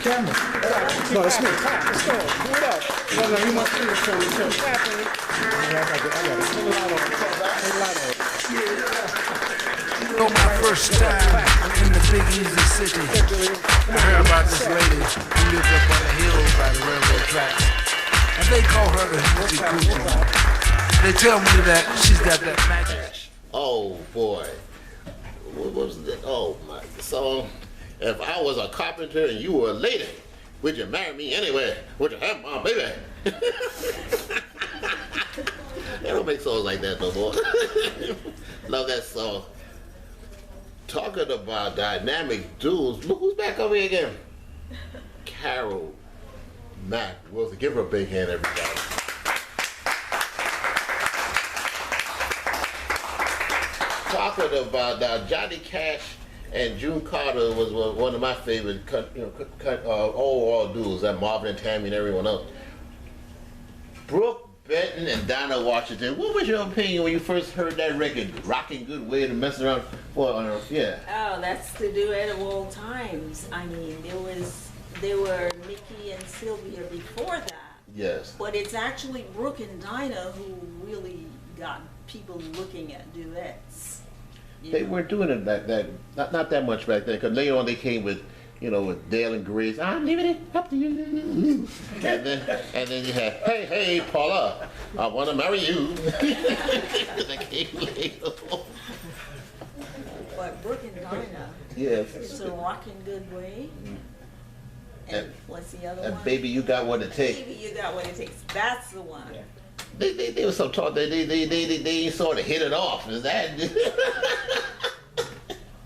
camera. No, that's me. Let's go. Do it up. No, you must do the show. I got it. Turn the light on. Turn the light on. You know, my first time in the big easy city, I heard about this lady who lived up on the hill by the railroad tracks. And they call her the Hoochie Coochie. They tell me that she's got that magic. Oh boy. What was that? Oh my. So, if I was a carpenter and you were a lady, would you marry me anyway? Would you have my baby? They don't make songs like that no more. Love that song. Talking about dynamic dudes, look who's back over here again. Carol Mack Wilson. Give her a big hand, everybody. Talking about Johnny Cash and June Carter was one of my favorite overall dudes, that Marvin and Tammy and everyone else. Brooke Benton and Dinah Washington, what was your opinion when you first heard that record, Rockin' Good Way to Mess Around? Yeah. Oh, that's the duet of all times. I mean, there were Mickey and Sylvia before that. Yes. But it's actually Brooke and Dinah who really got people looking at duets. They weren't doing it back then, not that much back then, because later on they came with, with Dale and Grace, I'm leaving it up to you. And then you had, hey, Paula, I want to marry you. That came later on. But Brooke and Dinah, yes. It's a rockin' good way. And what's the other one? And Baby, You Got What It Takes. Baby, You Got What It Takes. That's the one. Yeah. They were so taught that they sort of hit it off. Is that?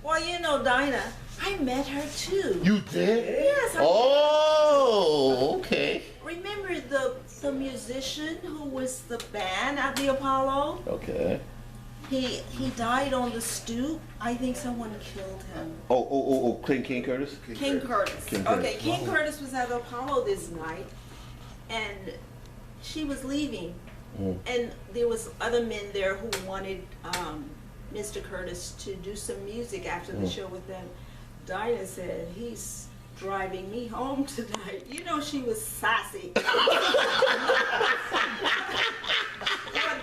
Well, Dinah, I met her too. You did? Yes. Oh, okay. Remember the musician who was the band at the Apollo? Okay. He died on the stoop. I think someone killed him. Oh, King Curtis? King Curtis. Okay, King Curtis was at the Apollo this night, and she was leaving. And there was other men there who wanted Mr. Curtis to do some music after the show with them. Dinah said, he's driving me home tonight. She was sassy. But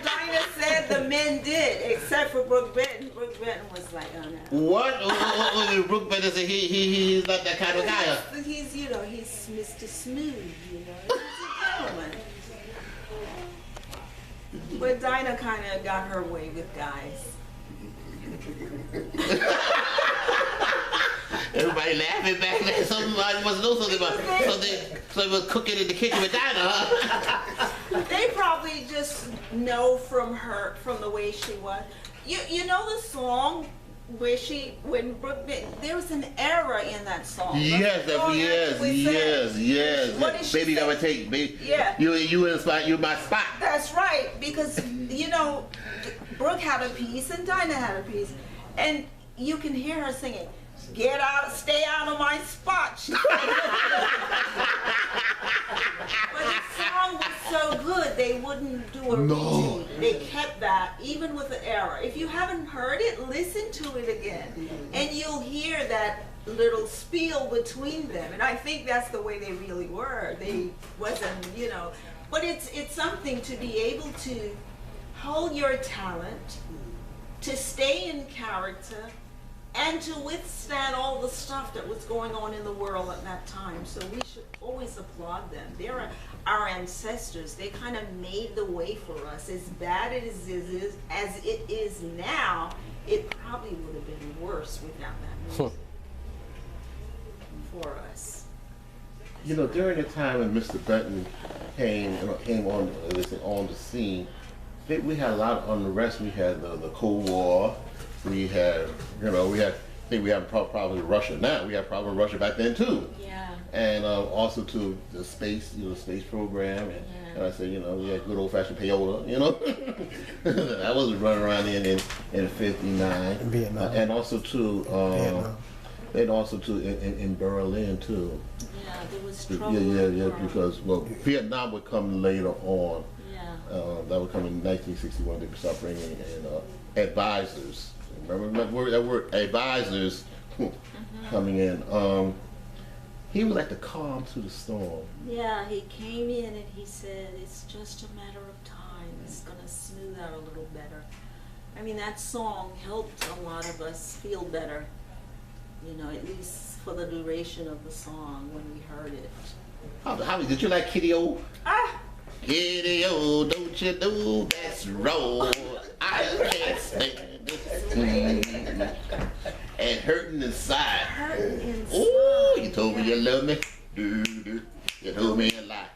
Dinah said the men did, except for Brooke Benton. Brooke Benton was like, oh no. What? Brooke Benton said he's not that kind of guy. He's Mr. Smooth, He's a gentleman. But Dinah kind of got her way with guys. Everybody laughing back there. Somebody must know something about it. So they was cooking in the kitchen with Dinah, huh? They probably just know from the way she was. You know the song when Brooke Benton, there was an error in that song. Yes. What did she Baby, say? Gotta take, baby. Yeah. You my spot. That's right, because Brooke had a piece and Dinah had a piece, and you can hear her singing, "Get out, stay out of my spot." But the song was so good, they wouldn't do a redo. They kept that, even with the error. If you haven't heard it, listen to it again, and you'll hear that little spiel between them. And I think that's the way they really were. They wasn't, but it's something to be able to hold your talent, to stay in character, and to withstand all the stuff that was going on in the world at that time. So we should always applaud them. They're our ancestors. They kind of made the way for us. As bad as it is now, it probably would have been worse without that music for us. During the time when Mr. Benton came on the scene, we had a lot of unrest. We had the Cold War. We had, we have problem with Russia now. We have problem with Russia back then too. Yeah. And also to the space, space program, and I said, we had good old-fashioned peyote, that was running around in '59. In Vietnam. And also too, in Berlin too. Yeah, there was trouble. Yeah, because Vietnam would come later on. Yeah. That would come in 1961. They would start bringing in advisors. Remember that word advisors coming in. He was like the calm to the storm. Yeah, he came in and he said, it's just a matter of time. It's going to smooth out a little better. I mean, that song helped a lot of us feel better, you know, at least for the duration of the song when we heard it. How did you like Kitty O? Ah! Kitty O, don't you know that's wrong? I can't stand it. And hurting inside. Hurting inside. Ooh, you told me you love me. Do-do. You told me a lie.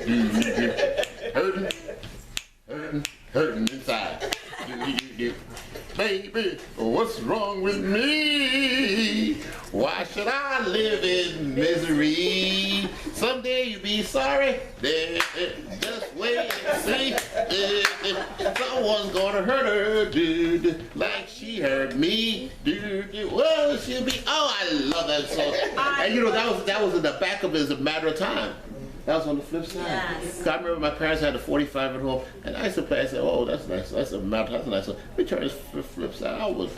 Do-do. Hurting inside. Do-do-do. Baby, what's wrong with me? Why should I live in misery? Someday you'll be sorry. Just wait and see. Someone's gonna hurt her, dude, like she hurt me. Dude, well, she'll be. Oh, I love that song. And you know that was in the back of it as a matter of time. That was on the flip side. Yes. I remember my parents had a 45 at home, and I used to play. I said, "Oh, that's nice. That's a nice one." We turned this flip side. I was.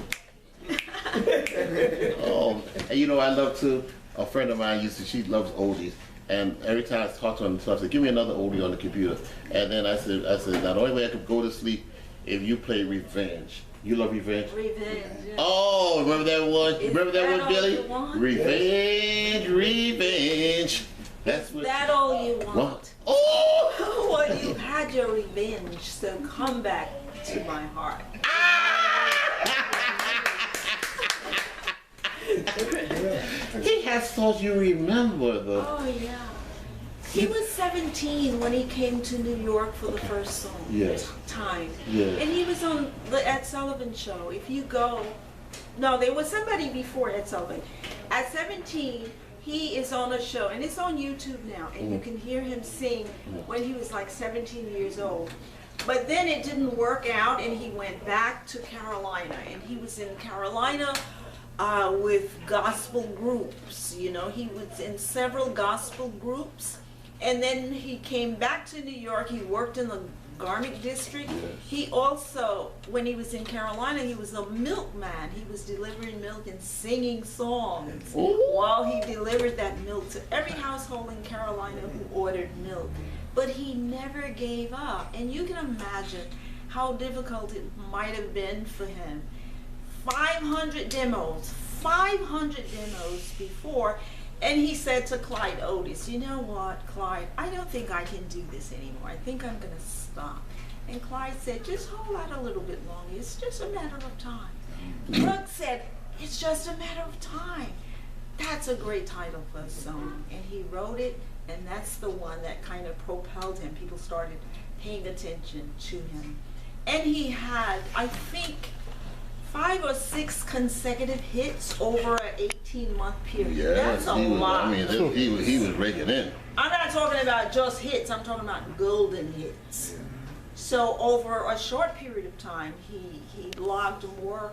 Oh, and you know, I love to. A friend of mine she loves oldies, and every time I talk to her, I said, "Give me another oldie on the computer." And then I said, "Now the only way I could go to sleep if you play Revenge." You love Revenge? Revenge. Yeah. Oh, remember that one? Remember that one, Billy? Revenge. Revenge. That's what. That all you want? What? Oh! Well, you've had your revenge, so come back to my heart. He has thought you remember the. Oh yeah. He was 17 when he came to New York for the first time. Yeah. And he was on the Ed Sullivan Show. If you go, no, there was somebody before Ed Sullivan. At 17, he is on a show, and it's on YouTube now, and you can hear him sing when he was like 17 years old. But then it didn't work out, and he went back to Carolina, and he was in Carolina with gospel groups. You know, he was in several gospel groups, and then he came back to New York. He worked in the garment district. He also, when he was in Carolina, he was a milkman. He was delivering milk and singing songs while he delivered that milk to every household in Carolina who ordered milk. But he never gave up. And you can imagine how difficult it might have been for him. 500 demos before. And he said to Clyde Otis, you know what, Clyde, I don't think I can do this anymore. I think I'm going to stop. And Clyde said, just hold out a little bit longer. It's just a matter of time. Brooke said, it's just a matter of time. That's a great title for a song. And he wrote it, and that's the one that kind of propelled him. People started paying attention to him. And he had, I think, 5 or 6 consecutive hits over an 18-month period. Yeah, that's a lot. I mean, he was breaking in. I'm not talking about just hits. I'm talking about golden hits. So over a short period of time, he logged more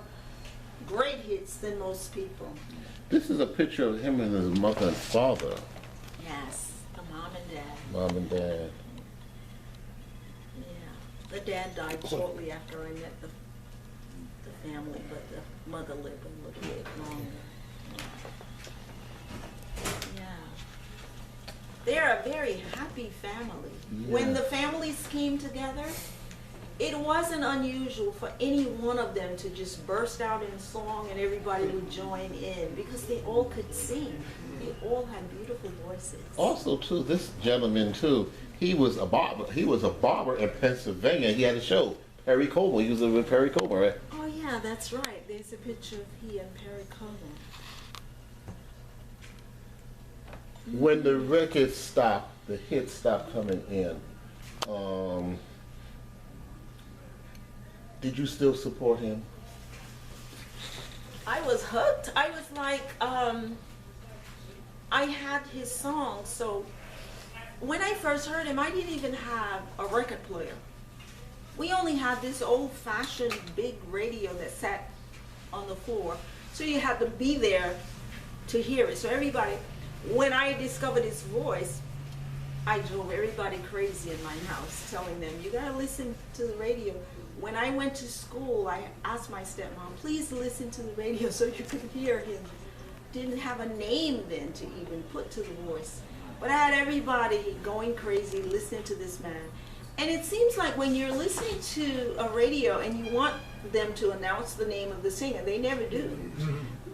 great hits than most people. This is a picture of him and his mother and father. Yes, the mom and dad. Mom and dad. Yeah, the dad died shortly after I met the family, but the mother lived a little bit longer. Yeah. They're a very happy family. Yeah. When the families came together, it wasn't unusual for any one of them to just burst out in song and everybody would join in because they all could sing. They all had beautiful voices. Also, too, this gentleman, too, he was a barber. He was a barber in Pennsylvania. He had a show. Perry Como. He was with Perry Como, right? Oh yeah, that's right. There's a picture of he and Perry Como. When the record stopped, the hits stopped coming in. Did you still support him? I was hooked. I was like, I had his songs. So when I first heard him, I didn't even have a record player. We only had this old-fashioned big radio that sat on the floor. So you had to be there to hear it. So everybody, when I discovered his voice, I drove everybody crazy in my house, telling them, you gotta listen to the radio. When I went to school, I asked my stepmom, please listen to the radio so you could hear him didn't have a name then to even put to the voice. But I had everybody going crazy listening to this man. And it seems like when you're listening to a radio and you want them to announce the name of the singer, they never do.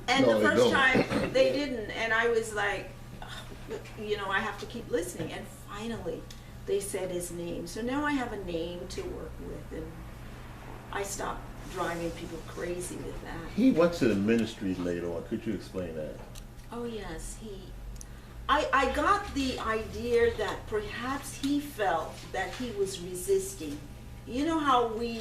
And No, the they first don't. time they didn't, and I was like, you know, I have to keep listening. And finally, they said his name. So now I have a name to work with, and I stopped driving people crazy with that. He went to the ministry later on. Could you explain that? Oh yes, I got the idea that perhaps he felt that he was resisting. You know how we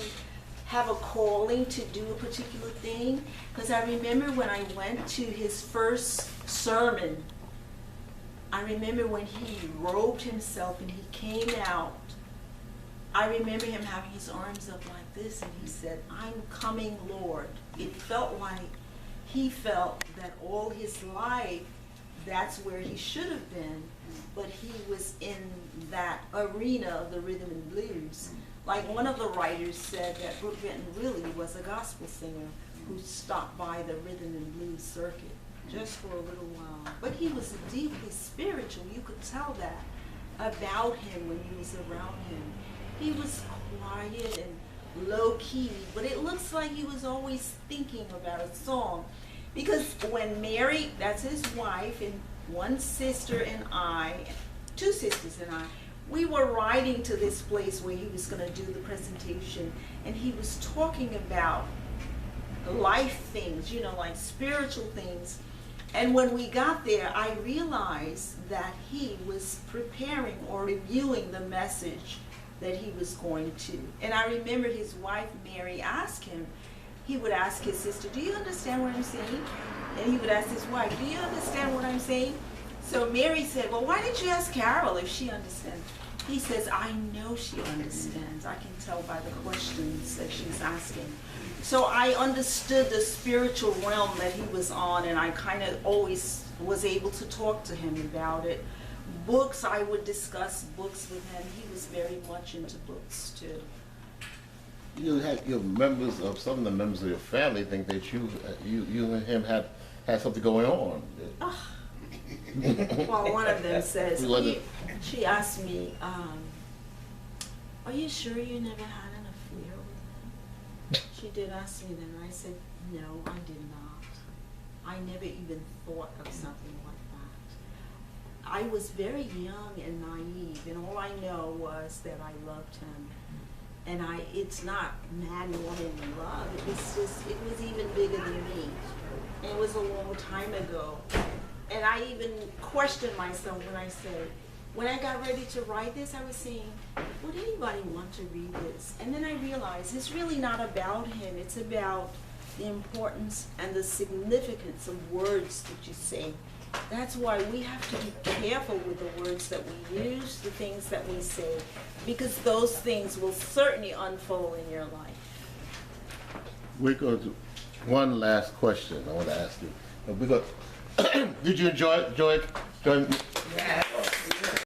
have a calling to do a particular thing? Because I remember when I went to his first sermon, I remember when he robed himself and he came out, I remember him having his arms up like this and he said, "I'm coming, Lord." It felt like he felt that all his life that's where he should have been, but he was in that arena of the rhythm and blues. Like one of the writers said that Brooke Benton really was a gospel singer who stopped by the rhythm and blues circuit just for a little while. But he was deeply spiritual. You could tell that about him when you was around him. He was quiet and low key, but it looks like he was always thinking about a song. Because when Mary, that's his wife, and one sister and I, two sisters and I, we were riding to this place where he was going to do the presentation, and he was talking about life things, you know, like spiritual things. And when we got there, I realized that he was preparing or reviewing the message that he was going to. And I remember his wife, Mary, asked him, he would ask his sister, "Do you understand what I'm saying?" And he would ask his wife, "Do you understand what I'm saying?" So Mary said, "Well, why didn't you ask Carol if she understands?" He says, "I know she understands. I can tell by the questions that she's asking." So I understood the spiritual realm that he was on, and I kind of always was able to talk to him about it. Books, I would discuss books with him. He was very much into books too. You had your members of some of the members of your family think that you and him had something going on. Well, one of them says, Who was it? she asked me, "Are you sure you never had an affair with him?" She did ask me that, and I said, "No, I did not. I never even thought of something like that. I was very young and naive, and all I know was that I loved him. And it's not man, woman, love. It was even bigger than me. And it was a long time ago. And I even questioned myself when I said, when I got ready to write this, I was saying, would anybody want to read this? And then I realized it's really not about him. It's about the importance and the significance of words that you say. That's why we have to be careful with the words that we use, the things that we say, because those things will certainly unfold in your life. We're going to one last question I want to ask you. Did you enjoy? Yeah.